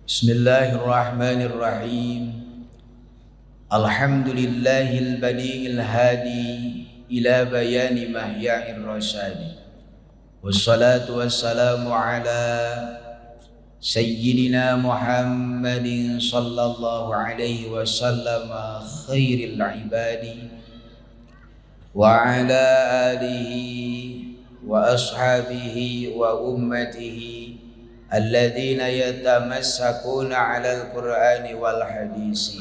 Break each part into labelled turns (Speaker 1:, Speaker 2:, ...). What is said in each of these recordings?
Speaker 1: Bismillahirrahmanirrahim. Alhamdulillahil badi'il hadi ila bayani mahya'ir rasyadi. Wassalatu wassalamu ala sayyidina Muhammadin sallallahu alaihi wasallam khairil ibadi wa ala alihi wa ashabihi wa ummatihi alladzina yatamassakuna 'alal Qur'ani wal hadisi.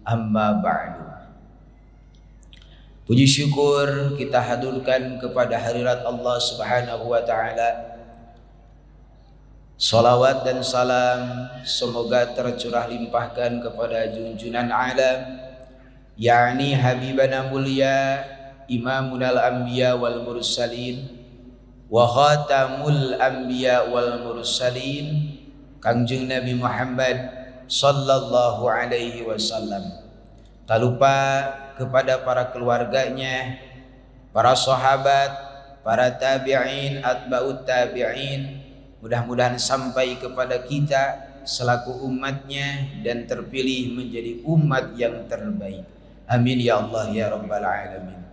Speaker 1: Amma ba'du. Puji syukur kita haturkan kepada hadirat Allah Subhanahu wa taala. Salawat dan salam semoga tercurah limpahkan kepada junjunan alam, yakni habibana mulia imamunal anbiya wal mursalin wa khatamul anbiya wal mursalin, Kangjeng Nabi Muhammad sallallahu alaihi wasallam. Tak lupa kepada para keluarganya, para sahabat, para tabi'in, atba'ut tabi'in, mudah-mudahan sampai kepada kita selaku umatnya dan terpilih menjadi umat yang terbaik. Amin ya Allah ya Rabbal Alamin.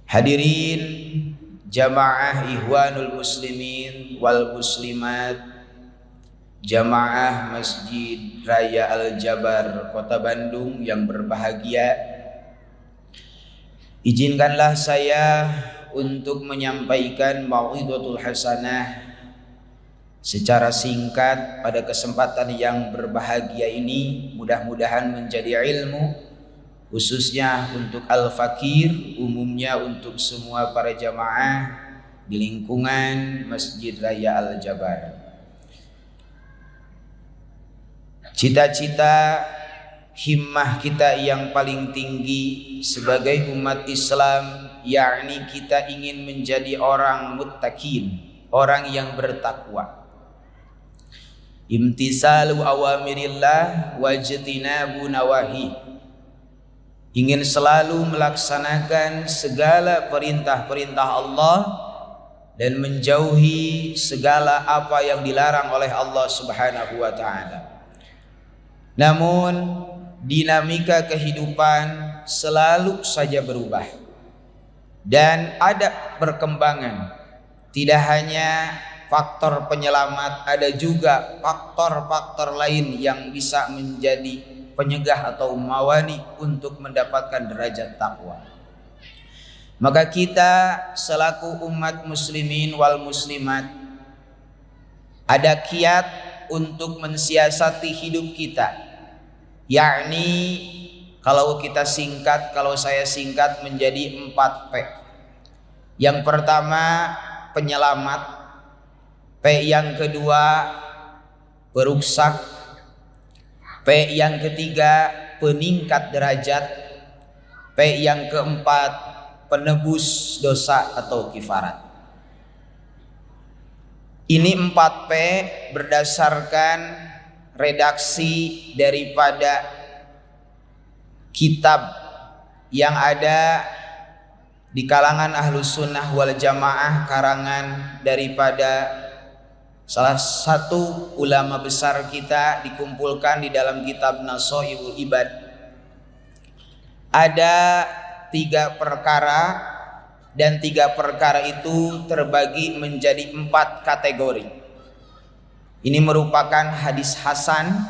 Speaker 1: Hadirin jamaah Ikhwanul Muslimin wal Muslimat, jamaah Masjid Raya Al-Jabar Kota Bandung yang berbahagia, izinkanlah saya untuk menyampaikan mau'izatul hasanah secara singkat pada kesempatan yang berbahagia ini. Mudah-mudahan menjadi ilmu, khususnya untuk al-fakir, umumnya untuk semua para jamaah di lingkungan Masjid Raya Al-Jabar. Cita-cita himmah kita yang paling tinggi sebagai umat Islam, yakni kita ingin menjadi orang muttaqin, orang yang bertakwa. Imtisalu awamirillah wajtinabu nawahi, ingin selalu melaksanakan segala perintah-perintah Allah dan menjauhi segala apa yang dilarang oleh Allah Subhanahu wa taala. Namun dinamika kehidupan selalu saja berubah dan ada perkembangan. Tidak hanya faktor penyelamat, ada juga faktor-faktor lain yang bisa menjadi penyegah atau mawani untuk mendapatkan derajat takwa. Maka kita selaku umat muslimin wal muslimat ada kiat untuk mensiasati hidup kita, yakni kalau saya singkat menjadi 4P. Yang pertama penyelamat, P yang kedua peruksak, P yang ketiga peningkat derajat, P yang keempat penebus dosa atau kifarat. Ini 4P berdasarkan redaksi daripada kitab yang ada di kalangan Ahlus Sunnah wal Jamaah, karangan daripada salah satu ulama besar kita, dikumpulkan di dalam kitab Nashaihul Ibad. Ada 3 perkara, dan 3 perkara itu terbagi menjadi 4 kategori. Ini merupakan hadis hasan,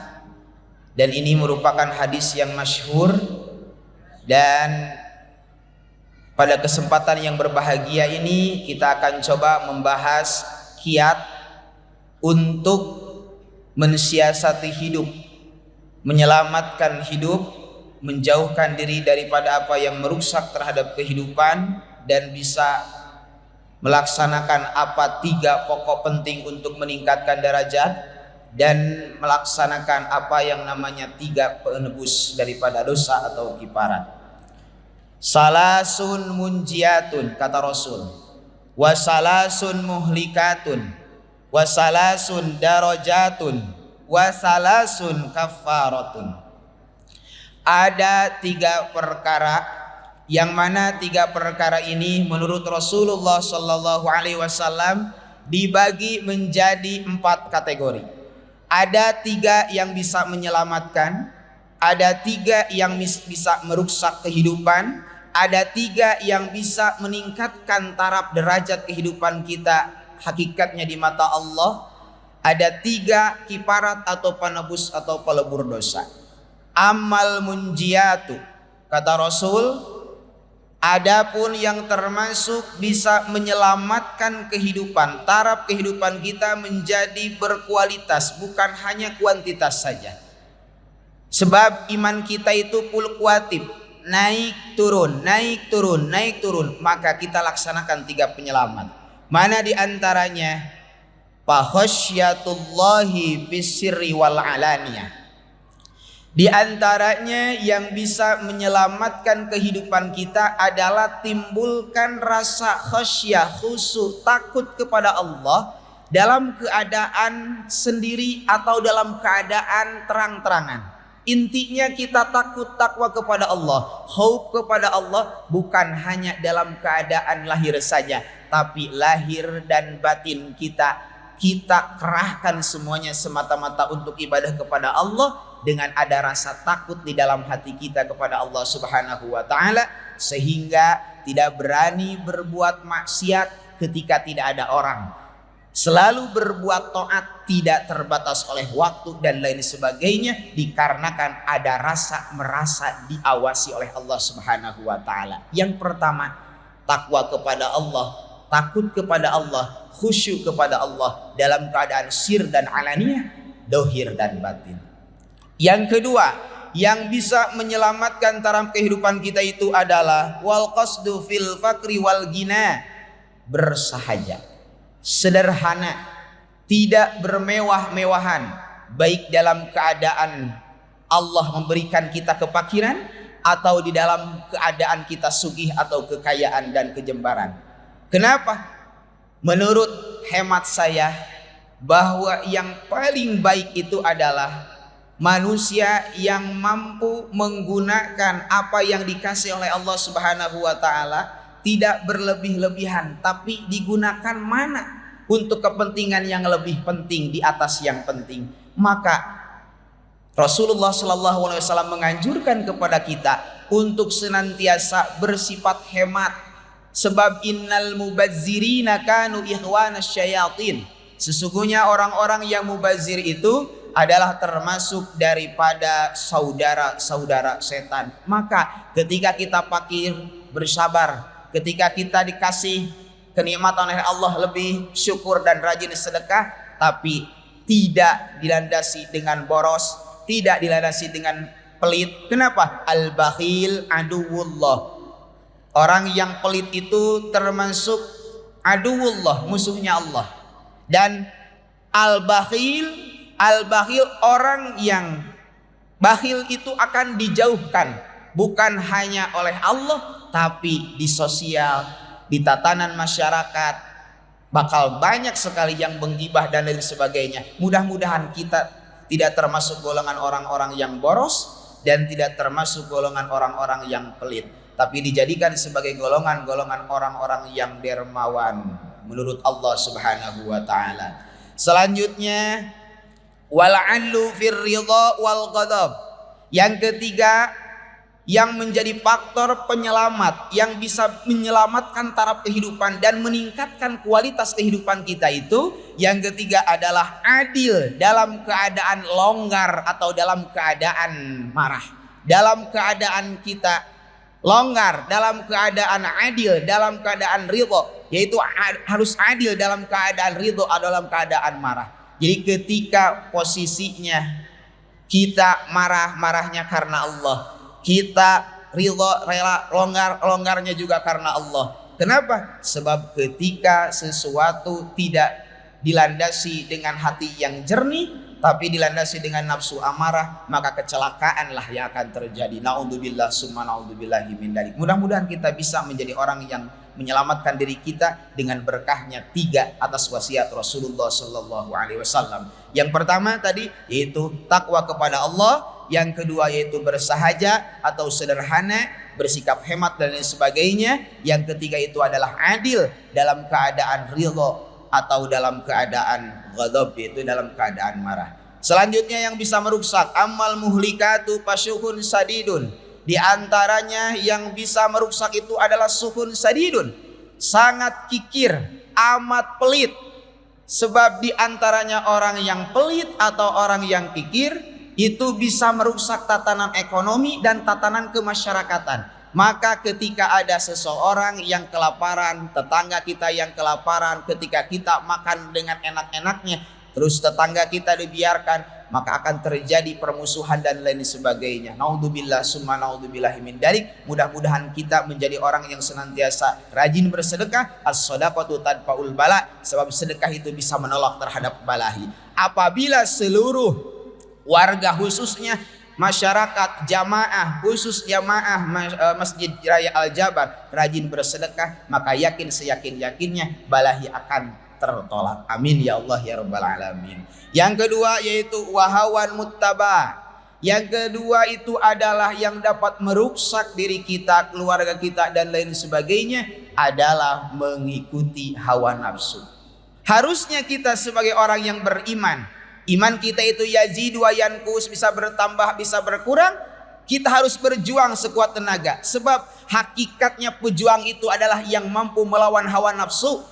Speaker 1: dan ini merupakan hadis yang masyhur. Dan pada kesempatan yang berbahagia ini kita akan coba membahas kiat untuk mensiasati hidup, menyelamatkan hidup, menjauhkan diri daripada apa yang merusak terhadap kehidupan, dan bisa melaksanakan 3 pokok penting untuk meningkatkan derajat, dan melaksanakan apa yang namanya 3 penebus daripada dosa atau kifarat. Salasun munjiatun, kata Rasul, wasalasun muhlikatun, wasalasun darajatun, wasalasun kafaratun. Ada 3 perkara, yang mana 3 perkara ini menurut Rasulullah Sallallahu Alaihi Wasallam dibagi menjadi 4 kategori. Ada 3 yang bisa menyelamatkan, ada 3 yang bisa merusak kehidupan, ada 3 yang bisa meningkatkan taraf derajat kehidupan kita hakikatnya di mata Allah. Ada 3 kiparat atau penebus atau pelebur dosa. Amal munjiatu, kata Rasul, adapun yang termasuk bisa menyelamatkan kehidupan, taraf kehidupan kita menjadi berkualitas, bukan hanya kuantitas saja. Sebab iman kita itu fluktuatif, naik turun, naik turun, naik turun. Maka kita laksanakan 3 penyelamat. Mana di antaranya? Fakhasyatullahi bisirri wal alaniyah. Di antaranya yang bisa menyelamatkan kehidupan kita adalah timbulkan rasa khasyah, khusyuk, takut kepada Allah dalam keadaan sendiri atau dalam keadaan terang-terangan. Intinya kita takut takwa kepada Allah, khauf kepada Allah, bukan hanya dalam keadaan lahir saja, tapi lahir dan batin kita kerahkan semuanya semata-mata untuk ibadah kepada Allah, dengan ada rasa takut di dalam hati kita kepada Allah Subhanahu wa taala, sehingga tidak berani berbuat maksiat ketika tidak ada orang. Selalu berbuat taat, tidak terbatas oleh waktu dan lain sebagainya, dikarenakan ada rasa merasa diawasi oleh Allah Subhanahu wa taala. Yang pertama, takwa kepada Allah, takut kepada Allah, khusyuk kepada Allah dalam keadaan sir dan alaniyah, dohir dan batin. Yang kedua, yang bisa menyelamatkan taraf kehidupan kita itu adalah wal qasdu fil fakri wal gina, bersahaja, sederhana, tidak bermewah-mewahan, baik dalam keadaan Allah memberikan kita kefakiran atau di dalam keadaan kita sugih atau kekayaan dan kejembaran. Kenapa? Menurut hemat saya, bahwa yang paling baik itu adalah manusia yang mampu menggunakan apa yang dikasih oleh Allah Subhanahu wa taala, tidak berlebih-lebihan, tapi digunakan mana untuk kepentingan yang lebih penting di atas yang penting. Maka Rasulullah Shallallahu Alaihi Wasallam menganjurkan kepada kita untuk senantiasa bersifat hemat. Sebab innal mubazzirina kanu ikhwanas syayatin. Sesungguhnya orang-orang yang mubazir itu adalah termasuk daripada saudara-saudara setan. Maka ketika kita fakir, bersabar. Ketika kita dikasih kenikmatan oleh Allah, lebih syukur dan rajin sedekah, tapi tidak dilandasi dengan boros, tidak dilandasi dengan pelit. Kenapa? Al-bakhil aduwullah. Orang yang pelit itu termasuk aduwullah, musuhnya Allah. Dan al-bakhil orang yang bakhil itu akan dijauhkan, bukan hanya oleh Allah, tapi di sosial, di tatanan masyarakat, bakal banyak sekali yang menggibah dan lain sebagainya. Mudah-mudahan kita tidak termasuk golongan orang-orang yang boros dan tidak termasuk golongan orang-orang yang pelit, tapi dijadikan sebagai golongan-golongan orang-orang yang dermawan menurut Allah Subhanahu wa taala. Selanjutnya wal'allu fir ridha wal ghadab. Yang ketiga, yang menjadi faktor penyelamat yang bisa menyelamatkan taraf kehidupan dan meningkatkan kualitas kehidupan kita itu, yang ketiga adalah adil dalam keadaan longgar atau dalam keadaan marah. Dalam keadaan kita longgar, dalam keadaan adil, dalam keadaan ridha, yaitu harus adil dalam keadaan ridha atau dalam keadaan marah. Jadi ketika posisinya kita marah-marahnya karena Allah, kita ridha rela longgarnya juga karena Allah. Kenapa? Sebab ketika sesuatu tidak dilandasi dengan hati yang jernih, tapi dilandasi dengan nafsu amarah, maka kecelakaanlah yang akan terjadi. Naudzubillah summa naudzubillahi min dzalik. Mudah-mudahan kita bisa menjadi orang yang menyelamatkan diri kita dengan berkahnya 3 atas wasiat Rasulullah Sallallahu Alaihi Wasallam. Yang pertama tadi yaitu takwa kepada Allah, yang kedua yaitu bersahaja atau sederhana, bersikap hemat dan lain sebagainya. Yang ketiga itu adalah adil dalam keadaan ridha atau dalam keadaan ghadab, yaitu dalam keadaan marah. Selanjutnya yang bisa merusak, amal muhlikatu pasyuhun sadidun. Di antaranya yang bisa merusak itu adalah suhun sadidun, sangat kikir, amat pelit. Sebab di antaranya orang yang pelit atau orang yang kikir itu bisa merusak tatanan ekonomi dan tatanan kemasyarakatan. Maka ketika ada seseorang yang kelaparan, tetangga kita yang kelaparan, ketika kita makan dengan enak-enaknya, terus tetangga kita dibiarkan, maka akan terjadi permusuhan dan lain sebagainya. Naudzubillah summa naudzubillahi min dzalik. Mudah-mudahan kita menjadi orang yang senantiasa rajin bersedekah. As-shadaqatu tadfa'ul bala, sebab sedekah itu bisa menolak terhadap balahi. Apabila seluruh warga, khususnya masyarakat jamaah, khusus jamaah Masjid Raya Al-Jabar rajin bersedekah, maka yakin seyakin-yakinnya balahi akan tertolak. Amin ya Allah ya rabbal alamin. Yang kedua yaitu wahawan muttaba. Yang kedua itu adalah yang dapat merusak diri kita, keluarga kita dan lain sebagainya, adalah mengikuti hawa nafsu. Harusnya kita sebagai orang yang beriman, iman kita itu yazidu wa yanqus, bisa bertambah bisa berkurang. Kita harus berjuang sekuat tenaga, sebab hakikatnya pejuang itu adalah yang mampu melawan hawa nafsu.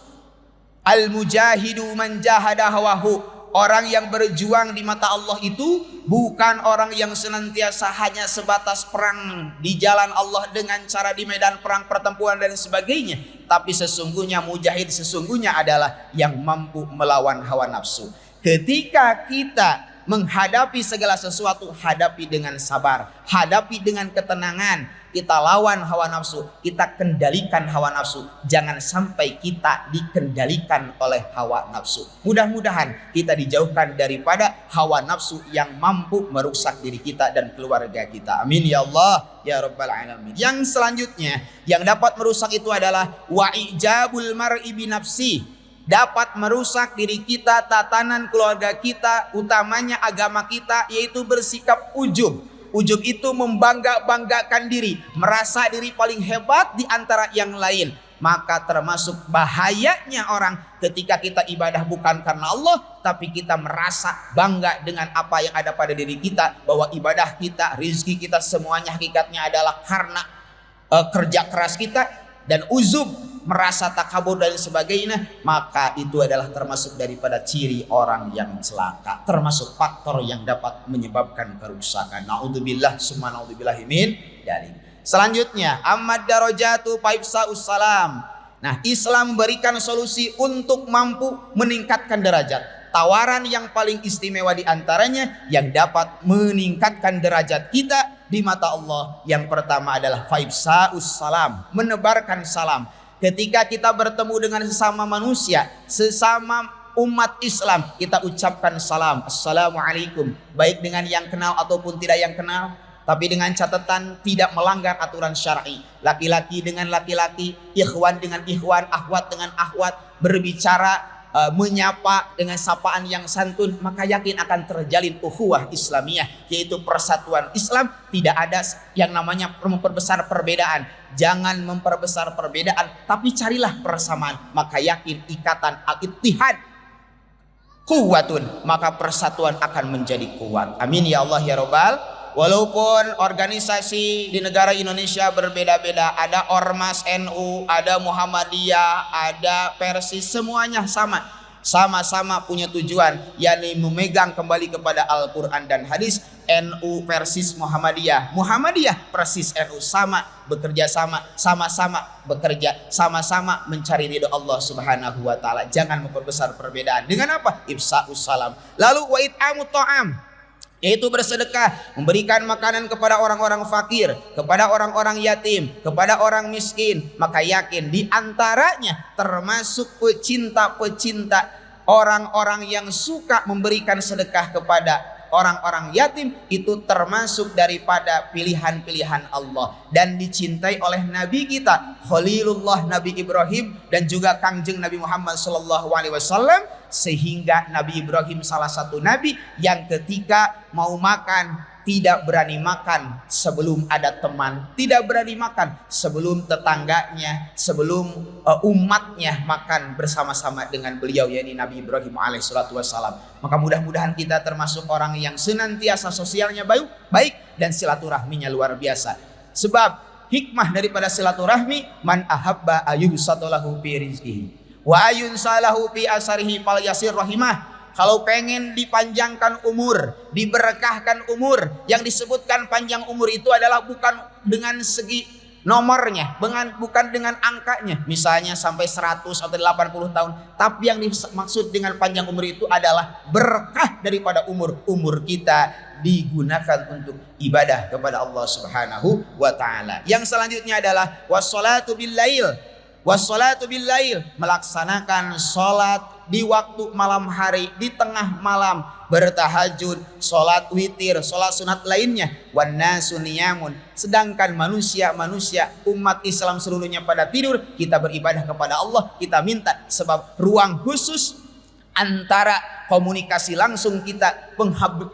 Speaker 1: Al-mujahidu man jahada hawahu. Orang yang berjuang di mata Allah itu bukan orang yang senantiasa hanya sebatas perang di jalan Allah dengan cara di medan perang, pertempuran dan sebagainya. Tapi sesungguhnya mujahid sesungguhnya adalah yang mampu melawan hawa nafsu. Ketika kita menghadapi segala sesuatu, hadapi dengan sabar, hadapi dengan ketenangan. Kita lawan hawa nafsu, kita kendalikan hawa nafsu. Jangan sampai kita dikendalikan oleh hawa nafsu. Mudah-mudahan kita dijauhkan daripada hawa nafsu yang mampu merusak diri kita dan keluarga kita. Amin ya Allah ya rabbal alamin. Yang selanjutnya yang dapat merusak itu adalah wa'ijabul mar'i binafsi. Dapat merusak diri kita, tatanan keluarga kita, utamanya agama kita, yaitu bersikap ujub. Ujub itu membangga-banggakan diri, merasa diri paling hebat di antara yang lain. Maka termasuk bahayanya orang ketika kita ibadah bukan karena Allah, tapi kita merasa bangga dengan apa yang ada pada diri kita, bahwa ibadah kita, rezeki kita semuanya hakikatnya adalah karena kerja keras kita. Dan uzub, merasa takabur dan sebagainya, maka itu adalah termasuk daripada ciri orang yang celaka, termasuk faktor yang dapat menyebabkan kerusakan. Naudzubillah summa naudzubillahi min dzalik. Selanjutnya, ammad darajatu faifsa'us salam. Nah, Islam memberikan solusi untuk mampu meningkatkan derajat. Tawaran yang paling istimewa di antaranya yang dapat meningkatkan derajat kita di mata Allah, yang pertama adalah faifsa'us salam, menebarkan salam. Ketika kita bertemu dengan sesama manusia, sesama umat Islam, kita ucapkan salam, assalamualaikum, baik dengan yang kenal ataupun tidak yang kenal, tapi dengan catatan tidak melanggar aturan syar'i. Laki-laki dengan laki-laki, ikhwan dengan ikhwan, akhwat dengan akhwat, berbicara menyapa dengan sapaan yang santun, maka yakin akan terjalin ukhuwah Islamiyah, yaitu persatuan Islam. Tidak ada yang namanya memperbesar perbedaan. Jangan memperbesar perbedaan, tapi carilah persamaan. Maka yakin ikatan al-ittihad kuwatun, maka persatuan akan menjadi kuat. Amin ya Allah ya Rabbal. Walaupun organisasi di negara Indonesia berbeda-beda, ada Ormas NU, ada Muhammadiyah, ada Persis, semuanya sama-sama punya tujuan, yakni memegang kembali kepada Al-Quran dan hadis. NU Persis Muhammadiyah, Muhammadiyah Persis NU, bekerja sama-sama bekerja, sama-sama mencari ridho Allah Subhanahu wa taala. Jangan memperbesar perbedaan. Dengan apa? Ifsa'us salam. Lalu wa it'amut ta'am, yaitu bersedekah, memberikan makanan kepada orang-orang fakir, kepada orang-orang yatim, kepada orang miskin. Maka yakin di antaranya termasuk pecinta-pecinta, orang-orang yang suka memberikan sedekah kepada orang-orang yatim, itu termasuk daripada pilihan-pilihan Allah dan dicintai oleh Nabi kita Khalilullah Nabi Ibrahim dan juga Kangjeng Nabi Muhammad SAW. Sehingga Nabi Ibrahim salah satu nabi yang ketika mau makan tidak berani makan sebelum ada teman, tidak berani makan sebelum tetangganya, sebelum umatnya makan bersama-sama dengan beliau, yakni Nabi Ibrahim alaihissalatu wassalam. Maka mudah-mudahan kita termasuk orang yang senantiasa sosialnya baik dan silaturahminya luar biasa. Sebab hikmah daripada silaturahmi, man ahabba ayyubsatalahu fi rizqihi wa ayunsalahu fi asarihi fal yasir rahimah. Kalau pengen dipanjangkan umur, diberkahkan umur, yang disebutkan panjang umur itu adalah bukan dengan segi nomornya, bukan dengan angkanya, misalnya sampai 100 atau 80 tahun, tapi yang dimaksud dengan panjang umur itu adalah berkah daripada umur kita digunakan untuk ibadah kepada Allah Subhanahu wa taala. Yang selanjutnya adalah wassalatu bil lail, melaksanakan salat di waktu malam hari, di tengah malam, bertahajud, salat witir, salat sunat lainnya. Wan nasu niyamun, sedangkan manusia umat Islam seluruhnya pada tidur, kita beribadah kepada Allah, kita minta, sebab ruang khusus antara komunikasi langsung kita,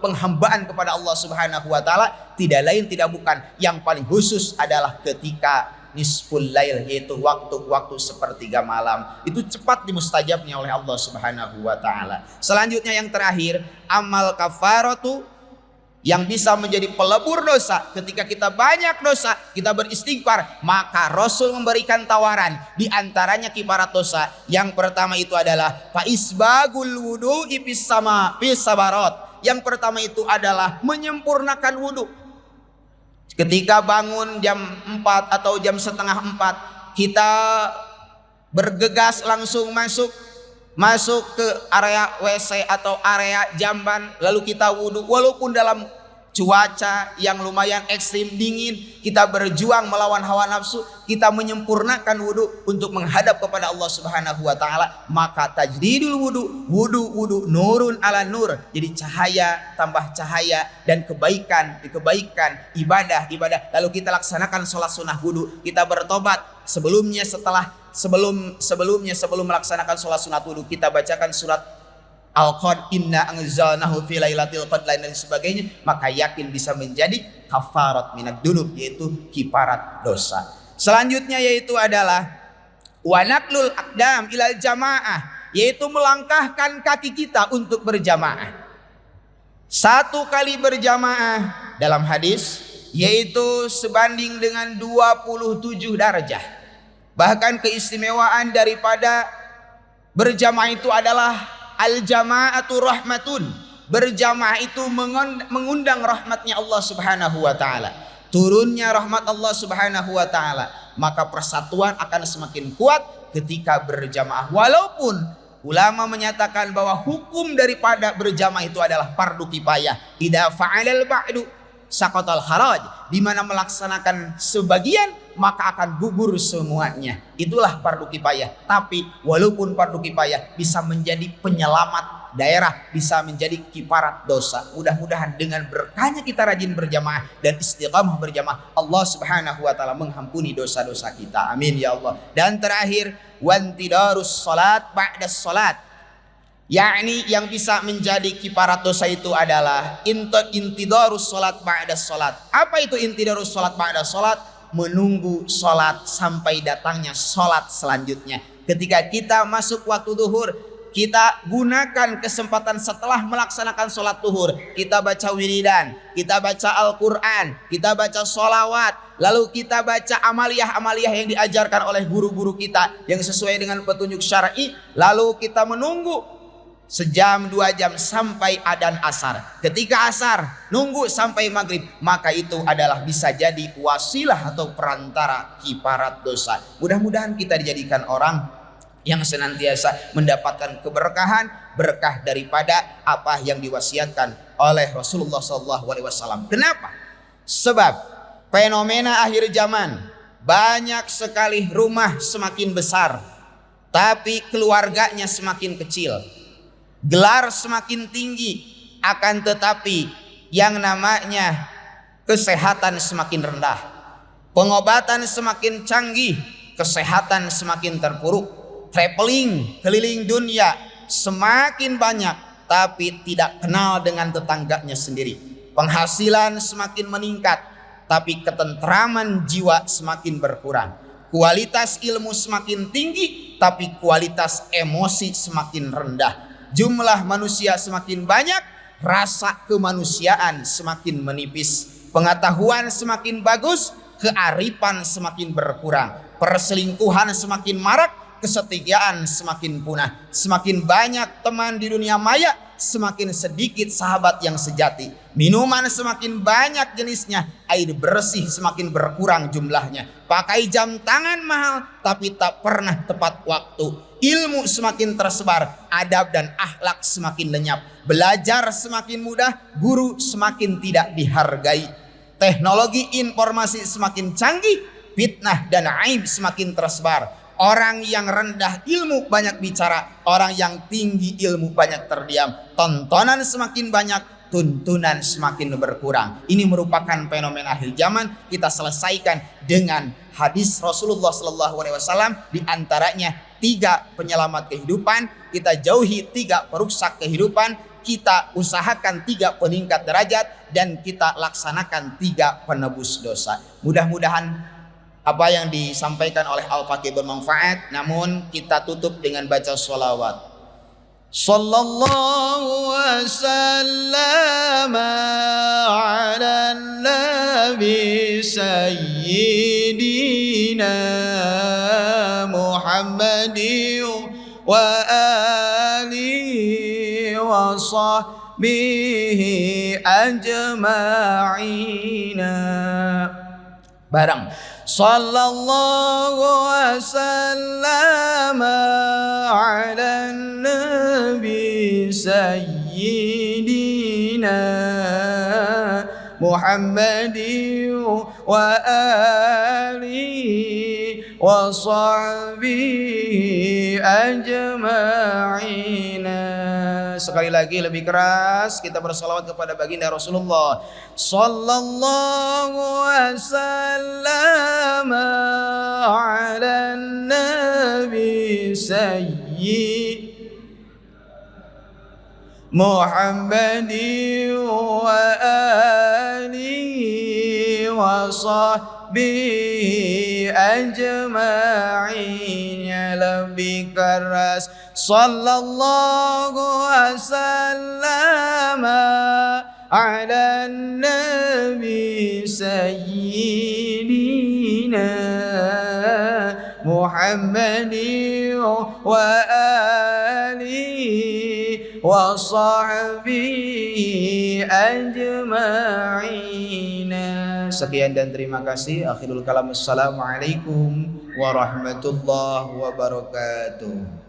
Speaker 1: penghambaan kepada Allah Subhanahu wa taala, tidak lain tidak bukan, yang paling khusus adalah ketika nisful lail, yaitu waktu sepertiga malam. Itu cepat dimustajabnya oleh Allah Subhanahu wa taala. Selanjutnya yang terakhir, amal kafaratu, yang bisa menjadi pelebur dosa. Ketika kita banyak dosa, kita beristighfar, maka Rasul memberikan tawaran, di antaranya kifarat dosa. Yang pertama itu adalah faisbagul wudu'i fis sabarat. Yang pertama itu adalah menyempurnakan wudu. Ketika bangun jam 4 atau jam setengah 4, kita bergegas langsung masuk ke area WC atau area jamban, lalu kita wudhu. Walaupun dalam cuaca yang lumayan ekstrim dingin, kita berjuang melawan hawa nafsu, kita menyempurnakan wudhu untuk menghadap kepada Allah Subhanahu wa taala, maka tajdidul wudu nurun ala nur, jadi cahaya tambah cahaya, dan kebaikan ibadah. Lalu kita laksanakan sholat sunnah wudhu, kita bertobat sebelum melaksanakan sholat sunat wudhu, kita bacakan surat Al-Qad, inna anzalnahu fi lailatul qadr dan sebagainya, maka yakin bisa menjadi kafarat minad dzunub, yaitu kifarat dosa. Selanjutnya yaitu adalah wanaklul aqdam ilal jamaah, yaitu melangkahkan kaki kita untuk berjamaah. Satu kali berjamaah dalam hadis yaitu sebanding dengan 27 darajah. Bahkan keistimewaan daripada berjamaah itu adalah al-jama'atu rahmatun. Berjamaah itu mengundang rahmatnya Allah Subhanahu wa taala, turunnya rahmat Allah Subhanahu wa taala. Maka persatuan akan semakin kuat ketika berjamaah. Walaupun ulama menyatakan bahwa hukum daripada berjamaah itu adalah fardu kifayah. Idza fa'alal ba'du saqatal haraj, di mana melaksanakan sebagian maka akan gugur semuanya. Itulah fardu kifayah. Tapi walaupun fardu kifayah bisa menjadi penyelamat daerah, bisa menjadi kifarat dosa. Mudah-mudahan dengan berkahnya kita rajin berjamaah dan istiqamah berjamaah, Allah Subhanahu wa taala mengampuni dosa-dosa kita. Amin ya Allah. Dan terakhir, wantidarus salat ba'da salat, yakni yang bisa menjadi kifarat dosa itu adalah intidarus salat ba'da salat. Apa itu intidarus salat ba'da salat? Menunggu salat sampai datangnya salat selanjutnya. Ketika kita masuk waktu duhur, kita gunakan kesempatan setelah melaksanakan salat duhur, kita baca wiridan, kita baca Al-Quran, kita baca sholawat, lalu kita baca amaliyah-amaliyah yang diajarkan oleh guru-guru kita yang sesuai dengan petunjuk syar'i. Lalu kita menunggu sejam 2 jam sampai adzan asar. Ketika asar nunggu sampai maghrib, maka itu adalah bisa jadi wasilah atau perantara kifarat dosa. Mudah-mudahan kita dijadikan orang yang senantiasa mendapatkan keberkahan, berkah daripada apa yang diwasiatkan oleh Rasulullah SAW. Kenapa? Sebab fenomena akhir zaman, banyak sekali rumah semakin besar tapi keluarganya semakin kecil. Gelar semakin tinggi, akan tetapi yang namanya kesehatan semakin rendah. Pengobatan semakin canggih, kesehatan semakin terpuruk. Traveling keliling dunia semakin banyak, tapi tidak kenal dengan tetangganya sendiri. Penghasilan semakin meningkat, tapi ketentraman jiwa semakin berkurang. Kualitas ilmu semakin tinggi, tapi kualitas emosi semakin rendah. Jumlah manusia semakin banyak, rasa kemanusiaan semakin menipis. Pengetahuan semakin bagus, kearifan semakin berkurang. Perselingkuhan semakin marak, kesetiaan semakin punah. Semakin banyak teman di dunia maya, semakin sedikit sahabat yang sejati. Minuman semakin banyak jenisnya, air bersih semakin berkurang jumlahnya. Pakai jam tangan mahal tapi tak pernah tepat waktu. Ilmu semakin tersebar, adab dan akhlak semakin lenyap. Belajar semakin mudah, guru semakin tidak dihargai. Teknologi informasi semakin canggih, fitnah dan aib semakin tersebar. Orang yang rendah ilmu banyak bicara, orang yang tinggi ilmu banyak terdiam. Tontonan semakin banyak, tuntunan semakin berkurang. Ini merupakan fenomena akhir zaman. Kita selesaikan dengan hadis Rasulullah SAW, di antaranya 3 penyelamat kehidupan. Kita jauhi 3 perusak kehidupan. Kita usahakan 3 peningkat derajat, dan kita laksanakan 3 penebus dosa. Mudah-mudahan apa yang disampaikan oleh Al-Faqih bermanfaat. Namun kita tutup dengan baca sholawat. Sallallahu wasallam ala nabi sayyidina Muhammadin wa alihi wa sahbihi ajma'ina. Bareng. Sallallahu wasallam ala nabi sayyidina Muhammadin wa alihi wa sahbihi ajma'ina. Sekali lagi lebih keras kita bersalawat kepada baginda Rasulullah sallallahu wasallam ala nabi sayyid Muhammadin wa alihi wa sahbihi ajma'in. Lebih keras. Sallallahu wasallam ala nabi sayyidina Muhammadin wa alihi wa sahbihi ajma'in. Sekian dan terima kasih. Akhirul kalam. Assalamualaikum warahmatullahi wabarakatuh.